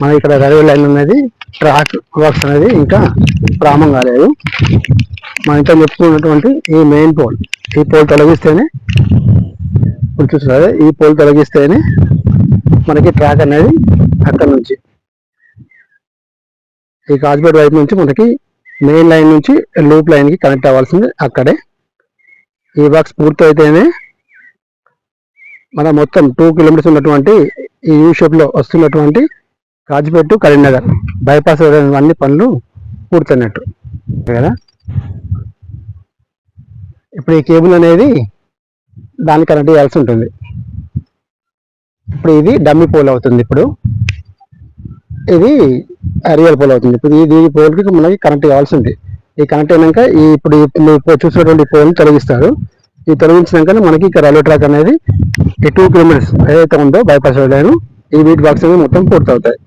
మన ఇక్కడ railway line అనేది ట్రాక్ వర్క్స్ అనేది ఇంకా ప్రారంభం కాలేదు. మనం ఇంకా చెప్పుకున్నటువంటి ఈ మెయిన్ పోల్, ఈ పోల్ తొలగిస్తేనే, ఇప్పుడు చూస్తున్నారు ఈ పోల్ తొలగిస్తేనే మనకి ట్రాక్ అనేది అక్కడ నుంచి ఈ కాజ్పేట వైపు నుంచి మనకి మెయిన్ లైన్ నుంచి లూప్ లైన్కి కనెక్ట్ అవ్వాల్సింది అక్కడే. ఈ వర్క్స్ పూర్తి అయితేనే మన మొత్తం 2 కిలోమీటర్స్ ఉన్నటువంటి ఈ యూ షేప్లో వస్తున్నటువంటి కాజ్పేట టు కరీంనగర్ బైపాస్ అన్ని పనులు పూర్తయినట్టు కదా. ఇప్పుడు ఈ కేబుల్ అనేది దాన్ని కనెక్ట్ చేయాల్సి ఉంటుంది. ఇప్పుడు ఇది డమ్మీ పోల్ అవుతుంది, ఇప్పుడు ఇది రియల్ పోల్ అవుతుంది. ఇప్పుడు ఇది పోల్కి మనకి కనెక్ట్ కావాల్సి ఉంది. ఈ కనెక్ట్ అయినాక ఇప్పుడు చూసినటువంటి పోల్ని తొలగిస్తారు. ఈ తొలగించినాకనే మనకి ఇక్కడ రైల్వే ట్రాక్ అనేది ఈ 2 కిలోమీటర్స్ ఏదైతే ఉందో బైపాస్ లైన్ ఈ వీటి బాక్స్ అనేది మొత్తం పూర్తవుతాయి.